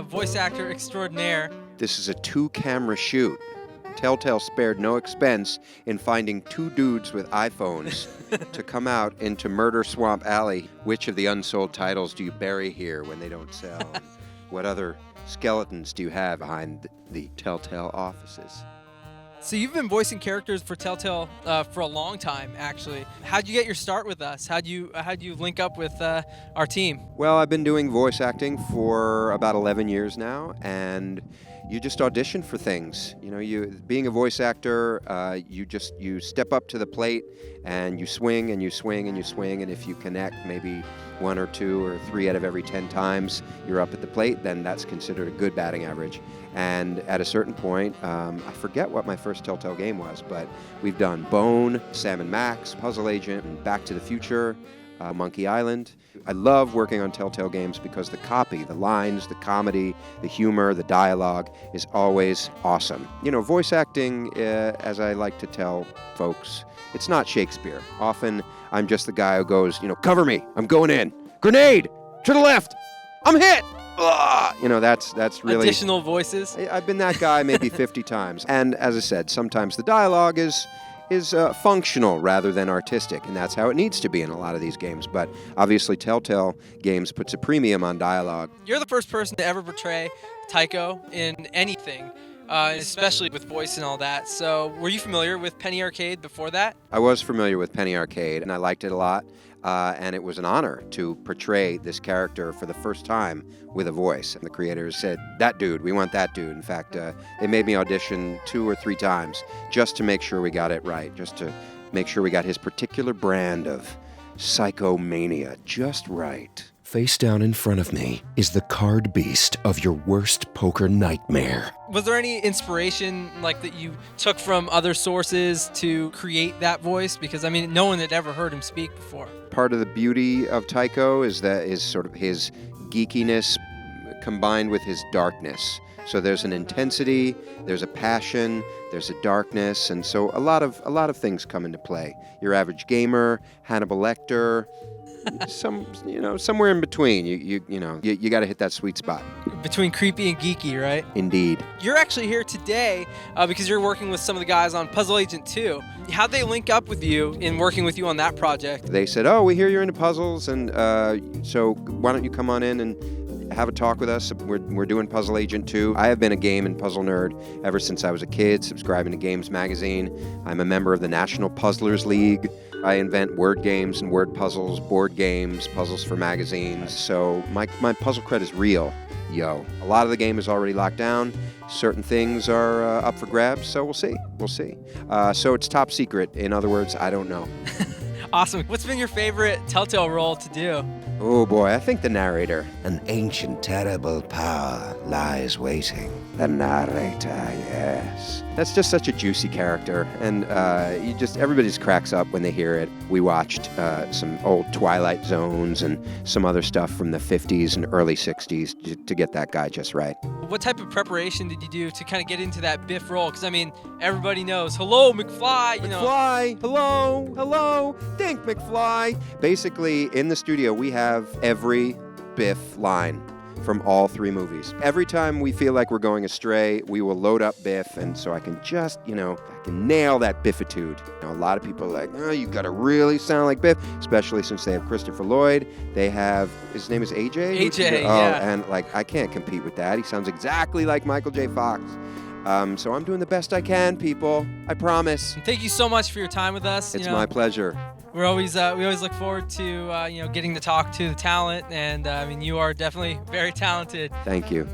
voice actor extraordinaire. This is a 2-camera shoot. Telltale spared no expense in finding 2 dudes with iPhones to come out into Murder Swamp Alley. Which of the unsold titles do you bury here when they don't sell? What other skeletons do you have behind the Telltale offices? So you've been voicing characters for Telltale for a long time, actually. How'd you get your start with us? How'd you link up with our team? Well, I've been doing voice acting for about 11 years now, and you just audition for things. You know, being a voice actor, you step up to the plate and you swing and you swing and you swing, and if you connect maybe 1 or 2 or 3 out of every 10 times you're up at the plate, then that's considered a good batting average. And at a certain point, I forget what my first Telltale game was, but we've done Bone, Sam and Max, Puzzle Agent, and Back to the Future, Monkey Island. I love working on Telltale Games because the copy, the lines, the comedy, the humor, the dialogue is always awesome. You know, voice acting, as I like to tell folks, it's not Shakespeare. Often I'm just the guy who goes, cover me, I'm going in. Grenade! To the left! I'm hit! Ugh! That's really... Additional voices? I've been that guy maybe 50 times. And as I said, sometimes the dialogue is functional rather than artistic, and that's how it needs to be in a lot of these games. But obviously Telltale Games puts a premium on dialogue. You're the first person to ever portray Tycho in anything, especially with voice and all that. So were you familiar with Penny Arcade before that? I was familiar with Penny Arcade, and I liked it a lot. And it was an honor to portray this character for the first time with a voice. And the creators said, that dude, we want that dude. In fact, they made me audition 2 or 3 times just to make sure we got it right, just to make sure we got his particular brand of psychomania just right. Face down in front of me is the card beast of your worst poker nightmare. Was there any inspiration that you took from other sources to create that voice? Because no one had ever heard him speak before. Part of the beauty of Tycho is sort of his geekiness combined with his darkness. So there's an intensity, there's a passion, there's a darkness, and so a lot of things come into play. Your average gamer, Hannibal Lecter, somewhere in between. You got to hit that sweet spot. Between creepy and geeky, right? Indeed. You're actually here today because you're working with some of the guys on Puzzle Agent 2. How'd they link up with you in working with you on that project? They said, oh, we hear you're into puzzles, and so why don't you come on in and have a talk with us. We're doing Puzzle Agent 2. I have been a game and puzzle nerd ever since I was a kid, subscribing to Games Magazine. I'm a member of the National Puzzlers League. I invent word games and word puzzles, board games, puzzles for magazines. So my puzzle cred is real, yo. A lot of the game is already locked down. Certain things are up for grabs, so we'll see. So it's top secret. In other words, I don't know. Awesome. What's been your favorite Telltale role to do? Oh boy, I think the narrator. An ancient terrible power lies waiting. The narrator, yes. That's just such a juicy character, and everybody just cracks up when they hear it. We watched some old Twilight Zones and some other stuff from the 50s and early 60s to get that guy just right. What type of preparation did you do to kind of get into that Biff role? Because, everybody knows, hello, McFly, McFly, hello, think McFly. Basically, in the studio, we have every Biff line from all 3 movies. Every time we feel like we're going astray, we will load up Biff, and so I can just, I can nail that Biffitude. A lot of people are like, oh, you gotta really sound like Biff, especially since they have Christopher Lloyd. They have, his name is AJ? AJ, yeah. And I can't compete with that. He sounds exactly like Michael J. Fox. So I'm doing the best I can, people. I promise. Thank you so much for your time with us. It's my pleasure. We always look forward to getting to talk to the talent, and you are definitely very talented. Thank you.